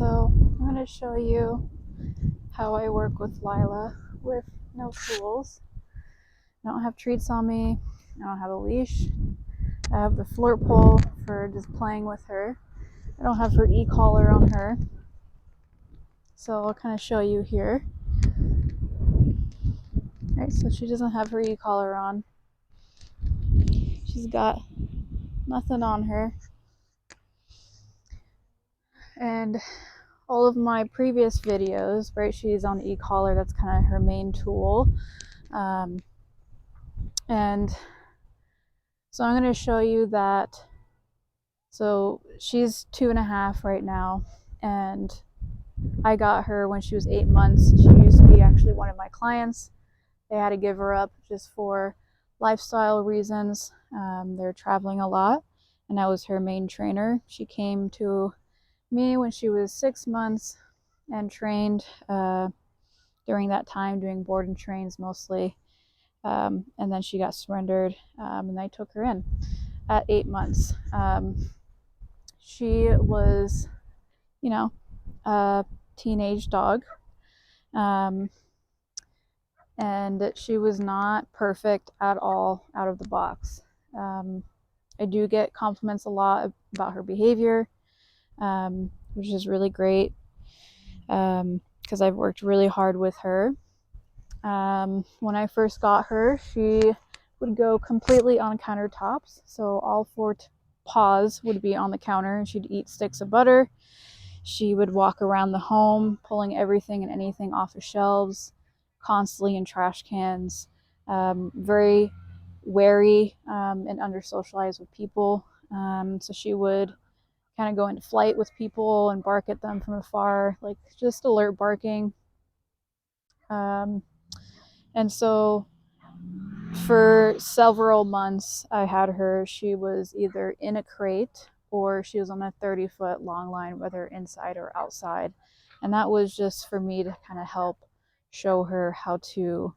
So I'm going to show you how I work with Lila with no tools. I don't have treats on me. I don't have a leash. I have the flirt pole for just playing with her. I don't have her e-collar on her. So I'll kind of show you here. Alright, so she doesn't have her e-collar on. She's got nothing on her. And all of my previous videos, right, she's on the e-collar. That's kind of her main tool. And so I'm going to show you that. So she's 2.5 right now, and I got her when she was 8 months. She used to be actually one of my clients. They had to give her up just for lifestyle reasons. They're traveling a lot, and I was her main trainer. She came to me when she was 6 months and trained during that time, doing board and trains mostly. And then she got surrendered, and I took her in at 8 months. She was, a teenage dog. And she was not perfect at all out of the box. I do get compliments a lot about her behavior, which is really great because I've worked really hard with her. When I first got her, she would go completely on countertops. So all four paws would be on the counter, and she'd eat sticks of butter. She would walk around the home, pulling everything and anything off of shelves, constantly in trash cans. Very wary and under socialized with people. So she would kind of go into flight with people and bark at them from afar, like just alert barking. And so for several months I had her, she was either in a crate or she was on a 30-foot long line, whether inside or outside. And that was just for me to kind of help show her how to,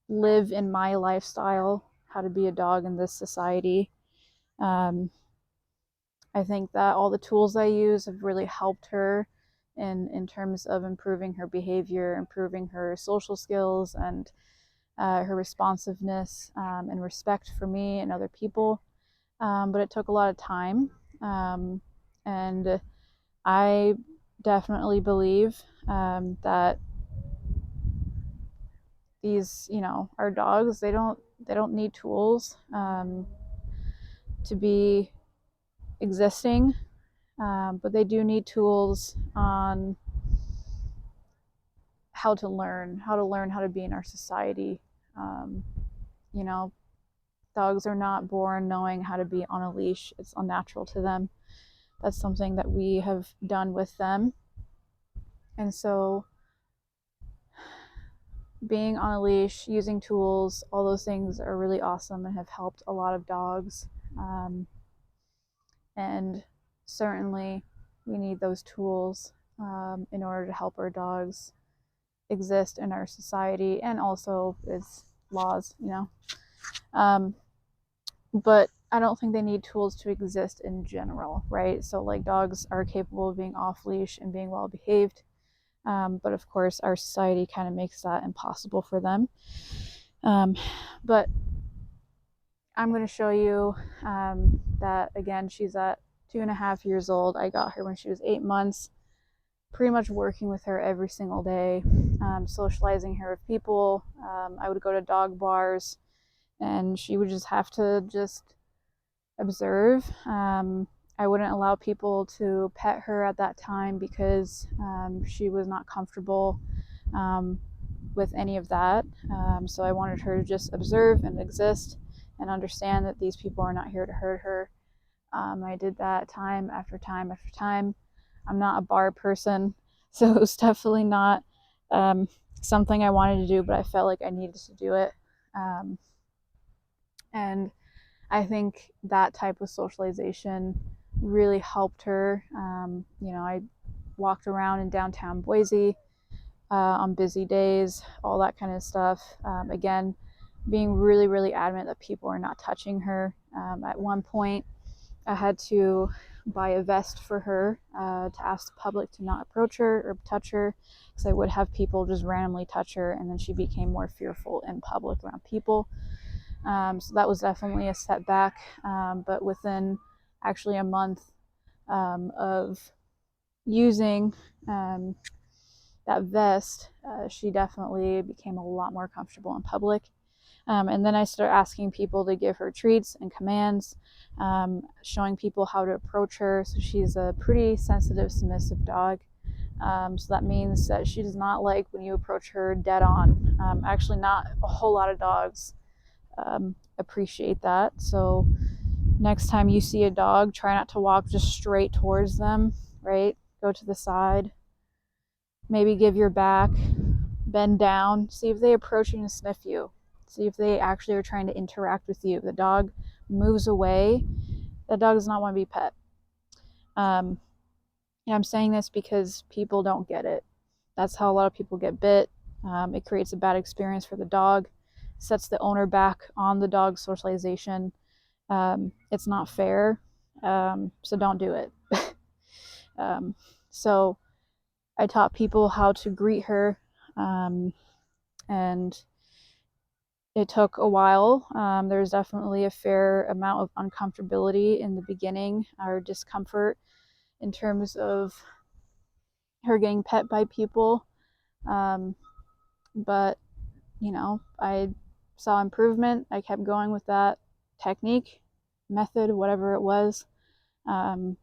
live in my lifestyle, how to be a dog in this society. I think that all the tools I use have really helped her in terms of improving her behavior, improving her social skills, and her responsiveness and respect for me and other people. But it took a lot of time. And I definitely believe that these, our dogs, they don't need tools to be existing, but they do need tools on how to learn how to be in our society. You know, dogs are not born knowing how to be on a leash. It's unnatural to them. That's something that we have done with them. And so being on a leash, using tools, all those things are really awesome and have helped a lot of dogs. And certainly we need those tools in order to help our dogs exist in our society, and also its laws, but I don't think they need tools to exist in general, right? So like dogs are capable of being off leash and being well behaved, but of course our society kind of makes that impossible for them. But I'm going to show you that again, she's at 2.5 years old. I got her when she was 8 months, pretty much working with her every single day, socializing her with people. I would go to dog bars and she would just have to observe. I wouldn't allow people to pet her at that time because she was not comfortable with any of that. So I wanted her to just observe and exist and understand that these people are not here to hurt her. I did that time after time after time. I'm not a bar person, so it was definitely not something I wanted to do, but I felt like I needed to do it. And I think that type of socialization really helped her. I walked around in downtown Boise on busy days, all that kind of stuff. Again, being really, really adamant that people are not touching her. At one point, I had to buy a vest for her to ask the public to not approach her or touch her, because I would have people just randomly touch her, and then she became more fearful in public around people. So that was definitely a setback. But within actually a month of using that vest, she definitely became a lot more comfortable in public. And then I started asking people to give her treats and commands, showing people how to approach her. So she's a pretty sensitive, submissive dog. So that means that she does not like when you approach her dead on. Actually, not a whole lot of dogs appreciate that. So next time you see a dog, try not to walk just straight towards them, right? Go to the side. Maybe give your back, bend down, see if they approach you and sniff you. See if they actually are trying to interact with you. The dog moves away. That dog does not want to be pet. And I'm saying this because people don't get it. That's how a lot of people get bit. It creates a bad experience for the dog, sets the owner back on the dog's socialization. It's not fair. So don't do it. So I taught people how to greet her, and it took a while. There's definitely a fair amount of uncomfortability in the beginning, or discomfort in terms of her getting pet by people. But, I saw improvement. I kept going with that technique, method, whatever it was. A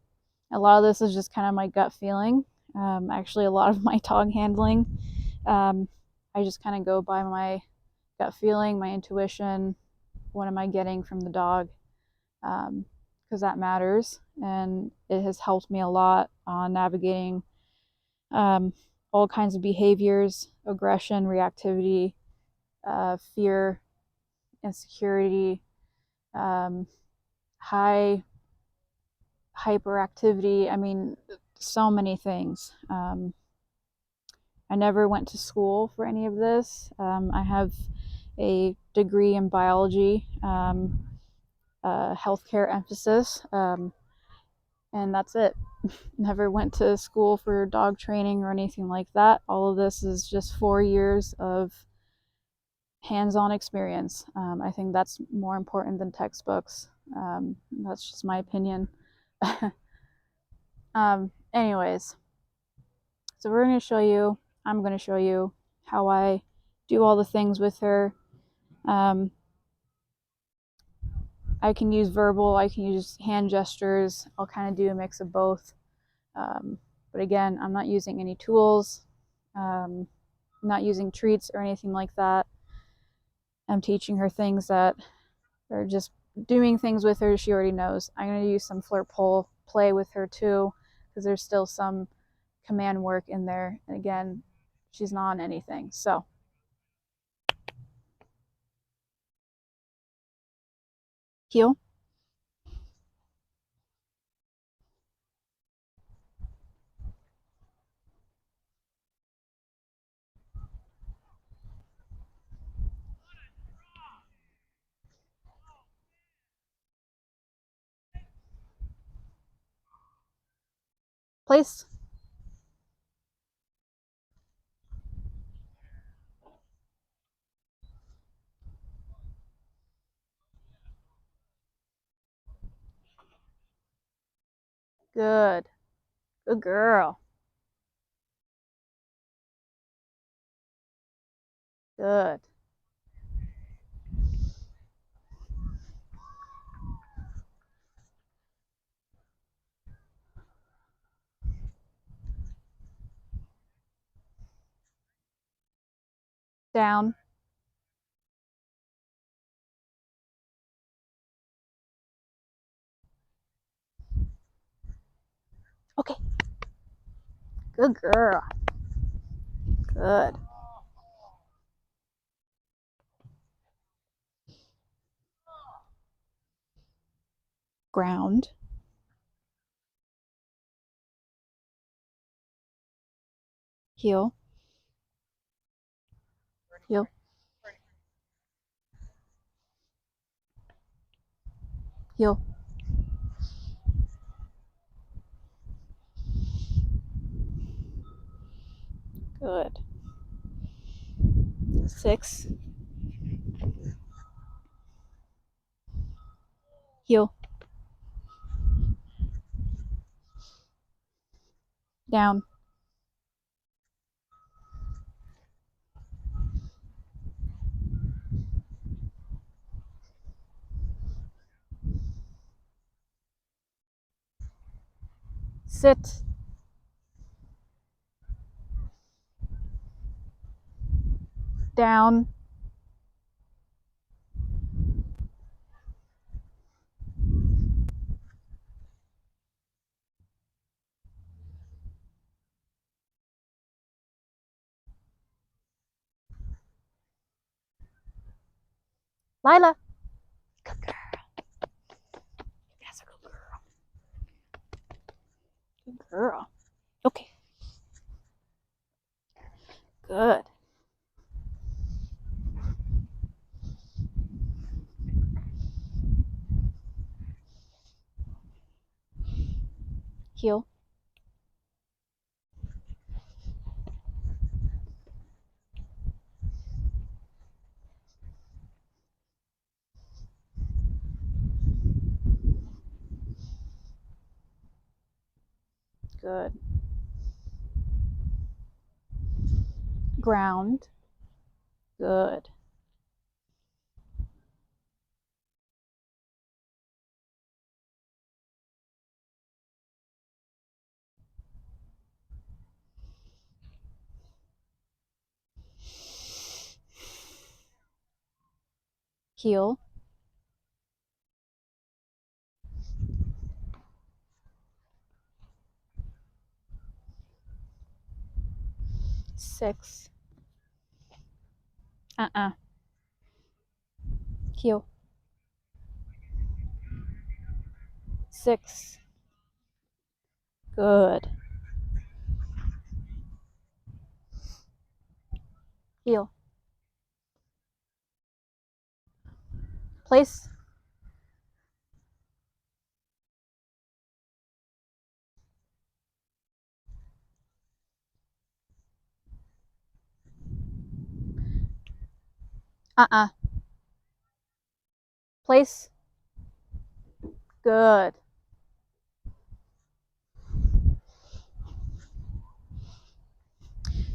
lot of this is just kind of my gut feeling. Actually, a lot of my dog handling, I just kind of go by my gut feeling, my intuition. What am I getting from the dog? Because that matters, and it has helped me a lot on navigating all kinds of behaviors, aggression, reactivity, fear, insecurity, high hyperactivity. I mean, so many things. I never went to school for any of this. I have a degree in biology, healthcare emphasis, and that's it. Never went to school for dog training or anything like that. All of this is just 4 years of hands-on experience. I think that's more important than textbooks. That's just my opinion. Anyways, so I'm going to show you how I do all the things with her. I can use verbal, I can use hand gestures. I'll kind of do a mix of both. But again, I'm not using any tools, not using treats or anything like that. I'm teaching her things that are just doing things with her she already knows. I'm going to use some flirt pull play with her too, because there's still some command work in there. And again, she's not on anything. So heel, place. Good. Good girl. Good. Down. Okay. Good girl. Good. Ground. Heel. Heel. Heel. 6. Heel. Down. Sit. Down. Lila. Good girl. That's a good girl. Good girl. Okay. Good. Heel. Good. Ground. Good. Heel. Six. Heel. 6. Good. Heel. Place. Place. Good.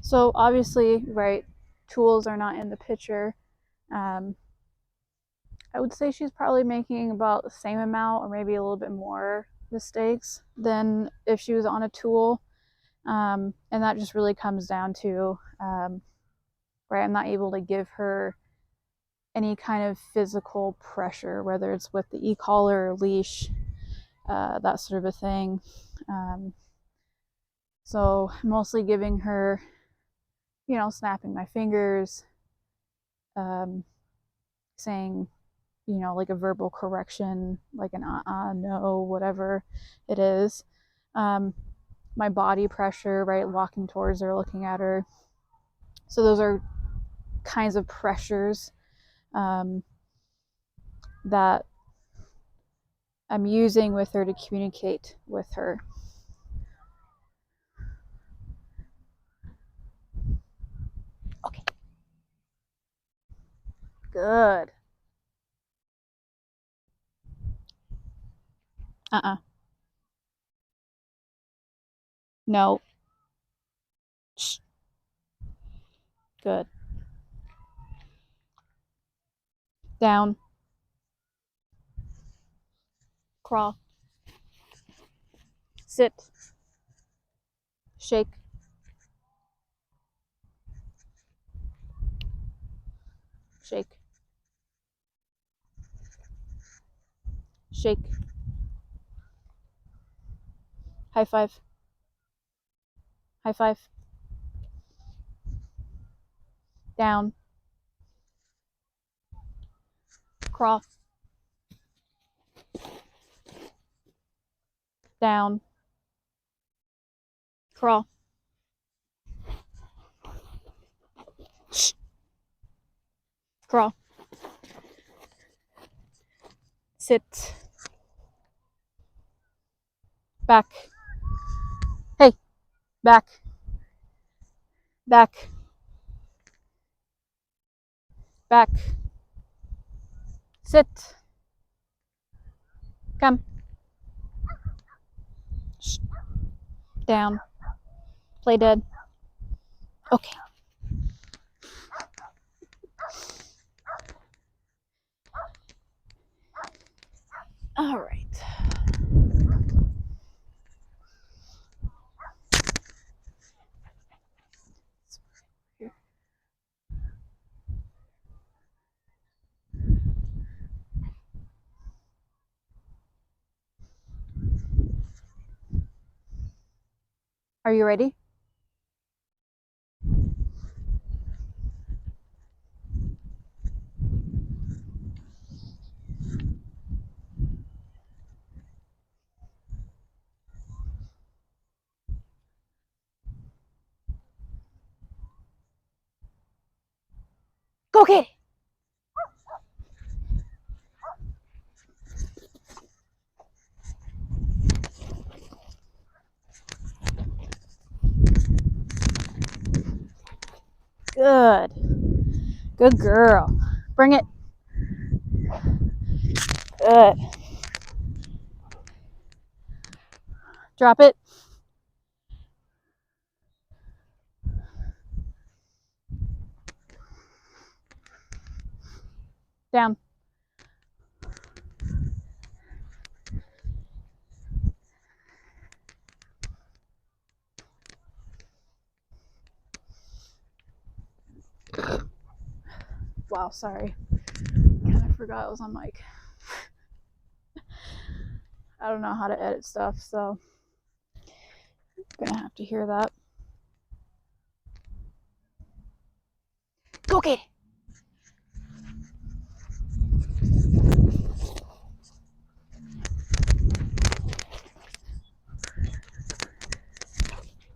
So obviously, right, tools are not in the picture. I would say she's probably making about the same amount or maybe a little bit more mistakes than if she was on a tool. And that just really comes down to, right, I'm not able to give her any kind of physical pressure, whether it's with the e-collar or leash, that sort of a thing. So mostly giving her, snapping my fingers, saying, like a verbal correction, like an no, whatever it is. My body pressure, right, walking towards her, looking at her. So those are kinds of pressures that I'm using with her to communicate with her. Okay. Good. No. Shh. Good. Down. Crawl. Sit. Shake. Shake. Shake. High five. High five. Down. Crawl. Down. Crawl. Shh. Crawl. Sit. Back. Hey. Back. Back. Back. Sit. Come. Shh. Down. Play dead. Okay. All right. Are you ready? Go get it. Good. Good girl. Bring it. Good. Drop it. Down. Wow, sorry. Kind of forgot I was on mic. I don't know how to edit stuff, so I'm gonna have to hear that. Go get it.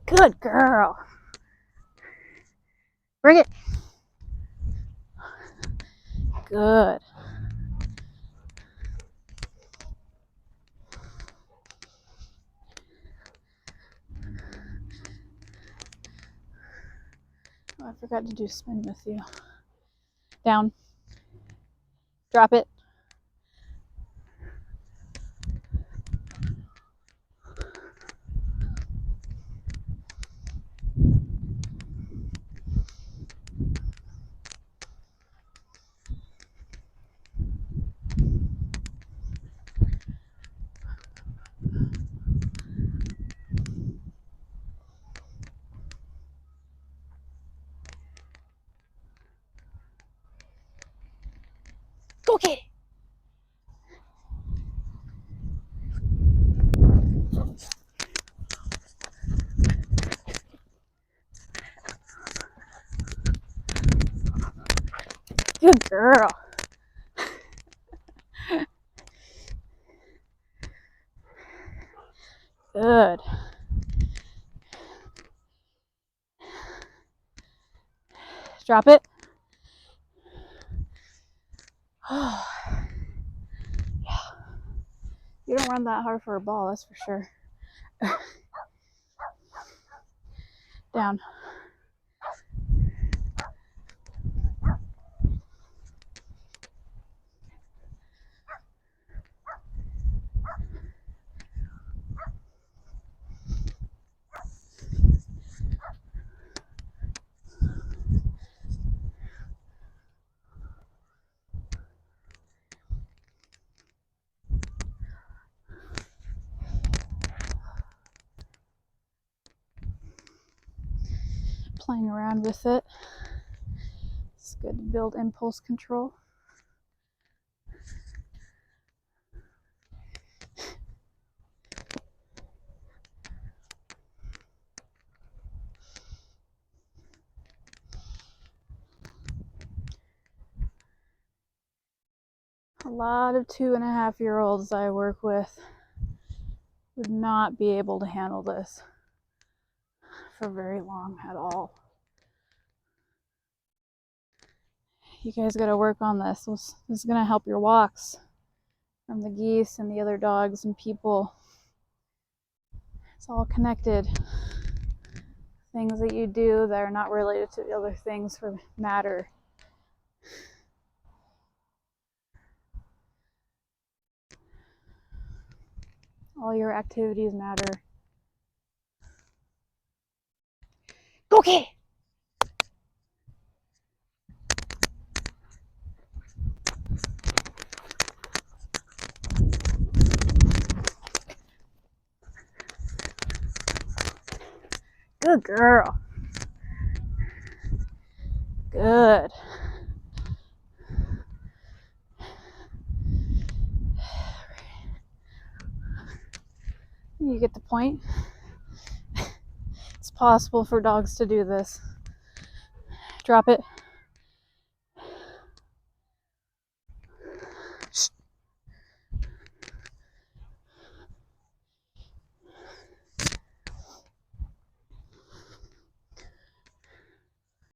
Good girl. Bring it. Good. Oh, I forgot to do spin with you. Down. Drop it. Go get it. Good girl. Good. Drop it. Yeah. You don't run that hard for a ball, that's for sure. Down. Playing around with it. It's good to build impulse control. A lot of 2.5-year-olds I work with would not be able to handle this for very long at all. You guys got to work on this. This is going to help your walks from the geese and the other dogs and people. It's all connected. Things that you do that are not related to the other things matter. All your activities matter. Okay. Good girl. Good. You get the point. It's possible for dogs to do this. Drop it.